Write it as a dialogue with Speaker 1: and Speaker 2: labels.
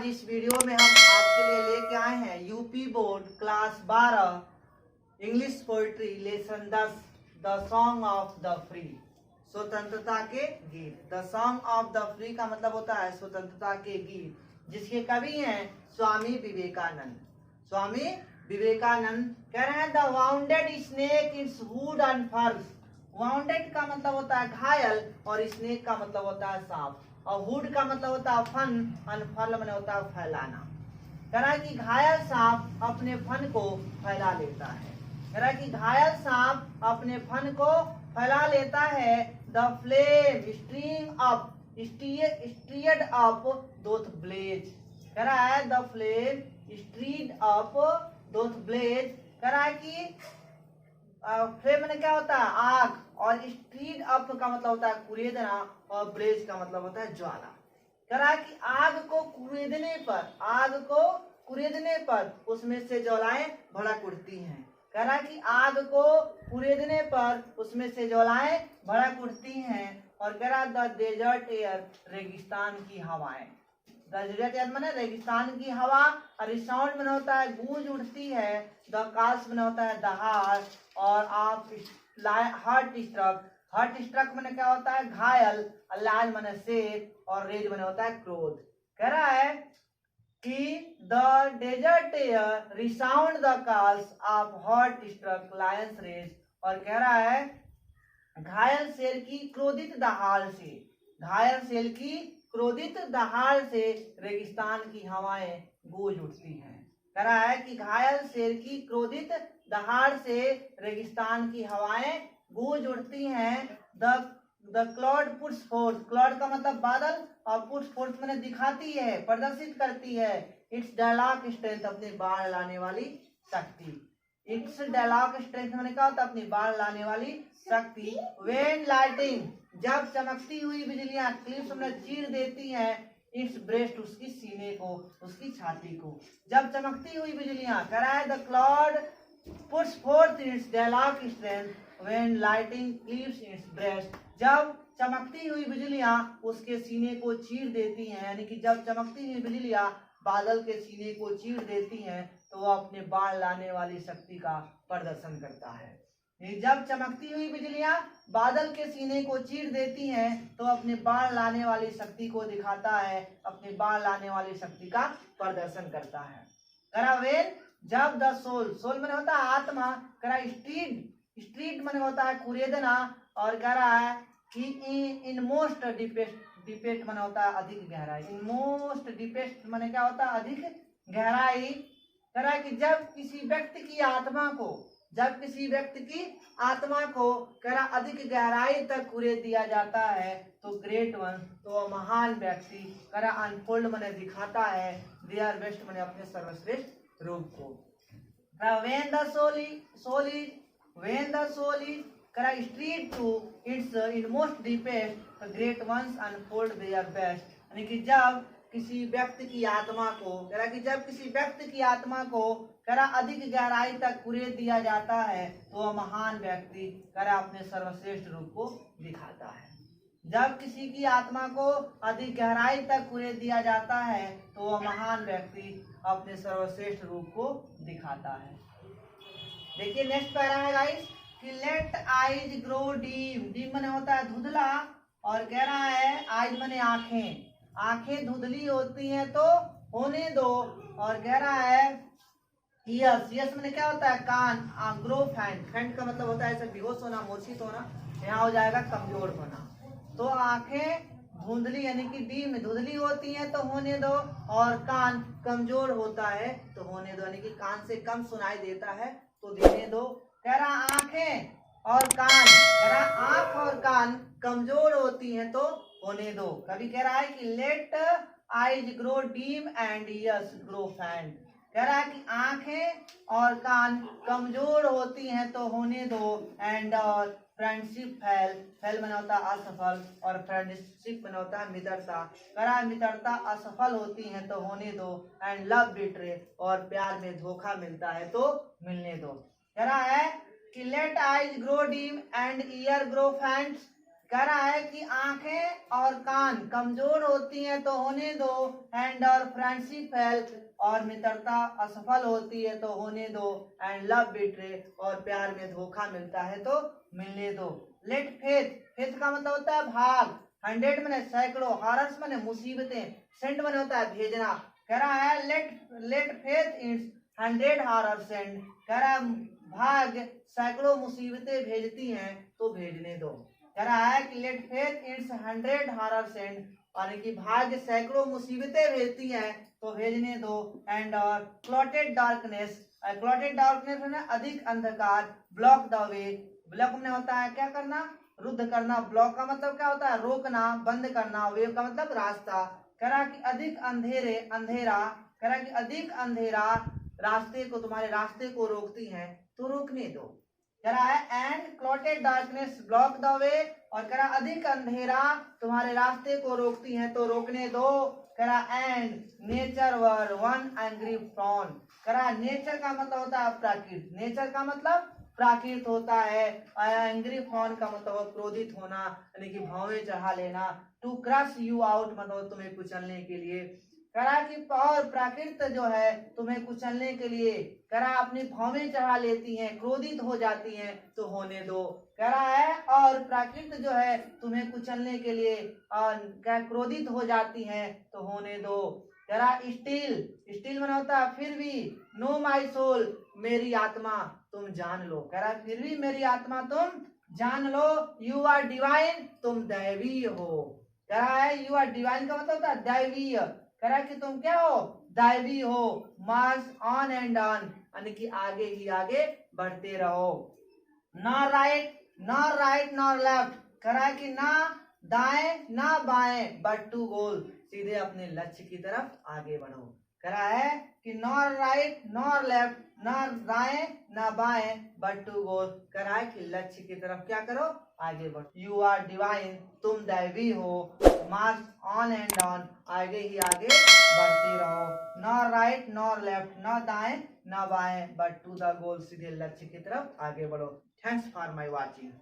Speaker 1: आज इस वीडियो में हम आपके लिए लेके आए हैं UP board class 12 English poetry lesson 10 the song of the free, स्वतंत्रता के गीत। The song of the free का मतलब होता है स्वतंत्रता के गीत, जिसके कवि हैं स्वामी विवेकानंद। स्वामी विवेकानंद कह रहे हैं the bounded snake it's would and फर्स। वाउंडेड का मतलब होता है घायल और स्नेक का मतलब होता है सांप, और वुड का मतलब होता है फन, अनफल मैंने होता है फैलाना। कह रहा है कि घायल सांप अपने फन को फैला लेता है। कह रहा है कि घायल सांप अपने फन को फैला लेता है। The flame stream up streamed up doth blaze. कह रहा है the flame streamed up doth blaze. कह रहा है कि फ्लेम में क्या होता है आग, और स्ट्रीड अप का मतलब होता है कुरेदना, और ब्लेज का मतलब होता है ज्वाला। कह रहा है कि आग को कुरेदने पर उसमें से ज्वालाएं भड़क उठती हैं। कह रहा है कि आग को कुरेदने पर उसमें से ज्वालाएं भड़क उठती हैं। और कह रहा है द डेजर्ट एयर रेगिस्तान की हवाएं। डेजर्ट एयर माने रेगिस्तान की हवा, और रिसाउंड में होता है गूंज उठती है। द काल्स में होता है दहाड़, और आप हार्ट स्ट्रक मैंने क्या होता है घायल, लाल मैंने शेर, और रेज मैंने होता है क्रोध। कह रहा है कि the desert air resound the calls of heart struck lions rage. और कह रहा है घायल शेर की क्रोधित दहाड़ से रेगिस्तान की हवाएं गूंज उठती हैं। कह रहा है कि घायल शेर की क्रोधित दहाड़ से रेगिस्तान की हवाएं गूंज उठती हैं। The cloud puts fourth, cloud का मतलब बादल, और पुट्स फोर्थ मैंने दिखाती है, प्रदर्शित करती है इट्स डायलॉग स्ट्रेंथ, अपनी बाढ़ लाने वाली शक्ति। इट्स डायलॉग स्ट्रेंथ मैंने क्या होता है अपनी बाढ़ लाने वाली शक्ति। वेन लाइटिंग, जब चमकती हुई बिजलियां क्लिप्स में चीर देती हैं इट्स ब्रेस्ट, उसकी सीने को, उसकी छाती को। जब चमकती हुई बिजलियां, कह रहा है the cloud puts forth its dialogue strength when lightning cleaves its breast. जब चमकती हुई बिजलियां उसके सीने को चीर देती हैं, यानी कि जब चमकती हुई बिजलियां बादल के सीने को चीर देती हैं तो वह अपने बाढ़ लाने वाली शक्ति का प्रदर्शन करता है। जब चमकती हुई बिजलियां बादल के सीने को चीर देती हैं तो अपने बाढ़ लाने वाली शक्ति को दिखाता है, अपनी बाढ़ लाने वाली शक्ति का प्रदर्शन करता है। करा वेन, जब द सोल मैंने होता है आत्मा, करा स्ट्रीट मैंने होता है कुरेदना, और कह रहा है कि इन मोस्ट डिपेस्ट मैंने होता है अधिक गहराई। इन मोस्ट डिपेस्ट मैंने क्या होता है अधिक गहराई। कह रहा है कि जब किसी व्यक्ति की आत्मा को कह रहा अधिक गहराई तक कुरेद दिया जाता है तो ग्रेट वन, तो महान व्यक्ति कह रहा अनफोल्ड मैंने दिखाता है देयर बेस्ट मैंने अपने सर्वश्रेष्ठ रूप को। When the soul is stirred to its inmost deepest great ones unfold their best. यानी कि जब किसी व्यक्ति की आत्मा को कह रहा अधिक गहराई तक कुरेद दिया जाता है तो वह महान व्यक्ति कह रहा अपने सर्वश्रेष्ठ रूप को दिखाता है। जब किसी की आत्मा को अधिक गहराई तक कुरेद दिया जाता है तो वह महान व्यक्ति अपने सर्वश्रेष्ठ रूप को दिखाता है। देखिए नेक्स्ट पैरा है गाइस कि लेट आइज ग्रो डीम माने होता है धुंधला, और कह रहा है आइज माने आंखें धुंधली होती हैं तो होने दो। और कह रहा है यस माने क्या होता है कान, ग्रो फैंट का मतलब होता है ऐसे बेहोश होना, मूर्छित होना, यहाँ हो जाएगा कमजोर होना। तो आंखें धुंधली यानी कि डी में धुंधली होती हैं तो होने दो, और कान कमजोर होता है तो होने दो, यानी कि कान से कम सुनाई देता है तो देने दो। कह रहा आंखें और कान, कह रहा आंख और कान कमजोर होती हैं तो होने दो। कभी कह रहा है कि let eyes grow dim and ears grow faint. कह रहा है कि आंखें और कान कमजोर होती हैं तो होने दो, एंड और फ्रेंडशिप फेल मैंने होता है असफल, और फ्रेंडशिप मैंने होता है मित्रता। कह रहा है मित्रता असफल होती है तो होने दो, एंड लव बिट्रे, और प्यार में धोखा मिलता है तो मिलने दो। कह रहा है कि let eyes grow dim and ear grow faints. कह रहा है कि आंखें और कान कमजोर होती हैं तो होने दो, एंड और फ्रेंडशिप हेल्प और मित्रता असफल होती है तो होने दो, एंड लव बिट्रे और प्यार में धोखा मिलता है तो मिलने दो। लेट फेथ, फेथ का मतलब होता है भाग, 100 मैंने सैकड़ों, हॉरर्स मैंने मुसीबतें, सेंड मैंने होता है भेजना। कह रहा है let faith its 100 horror send, कह रहा है भाग सैकड़ों मुसीबतें भेजती हैं तो भेजने दो। कह रहा है कि let faith its 100 horror send, और कि भाग्य सैकड़ों मुसीबतें भेजती हैं तो भेजने दो। एंड और क्लॉटेड डार्कनेस, क्लॉटेड डार्कनेस में अधिक अंधकार, ब्लॉक द वे, ब्लॉक में होता है क्या करना, रुद्ध करना, ब्लॉक का मतलब क्या होता है रोकना, बंद करना, वेव का मतलब रास्ता। कह रहा कि अधिक अंधेरे, अंधेरा, कह रहा कि अधिक अंधेरा रास्ते को, तुम्हारे रास्ते को रोकती हैं तो रोकने दो। कह रहा है and clotted darkness block the way, और कह रहा अधिक अंधेरा तुम्हारे रास्ते को रोकती हैं तो रोकने दो। कह रहा and nature were one angry frown, कह रहा नेचर का मतलब होता है प्राकृत, नेचर का मतलब प्राकृत होता है, एंग्री फ्रॉन का मतलब क्रोधित होना, यानी कि भावें चढ़ा लेना। टू क्रश यू आउट मतलब तुम्हें कुचलने के लिए। कह रहा कि और प्राकृत जो है तुम्हें कुचलने के लिए, कह रहा अपनी भावें चढ़ा लेती हैं, क्रोधित हो जाती हैं तो होने दो। कह रहा है और प्राकृत जो है तुम्हें कुचलने के लिए और क्या क्रोधित हो जाती हैं तो होने दो। कह रहा स्टिल, स्टिल मन होता है फिर भी, नो माई सोल मेरी आत्मा तुम जान लो, कह रहा फिर भी मेरी आत्मा तुम जान लो, यू आर डिवाइन तुम दैवीय हो। कह रहा है यू आर डिवाइन का मतलब होता है दैवीय, कह रहा कि तुम क्या हो दैवी हो। मार्च ऑन एंड ऑन, यानी कि आगे ही आगे बढ़ते रहो। नॉर राइट नॉर लेफ्ट, कह रहा है कि ना दाएं ना बाएं बट टू गोल, सीधे अपने लक्ष्य की तरफ आगे बढ़ो। कह रहा है कि नॉर राइट नॉर लेफ्ट, ना दाएं ना बाएं बट टू गोल, कह रहा है कि लक्ष्य की तरफ क्या करो आगे बढ़ो। यू आर डिवाइन तुम दैवी हो, मार्च ऑन एंड ऑन आगे ही आगे बढ़ते रहो। नॉर राइट नॉर लेफ्ट, ना दाएं ना बाएं बट टू द गोल, सीधे लक्ष्य की तरफ आगे बढ़ो। Thanks for my watching.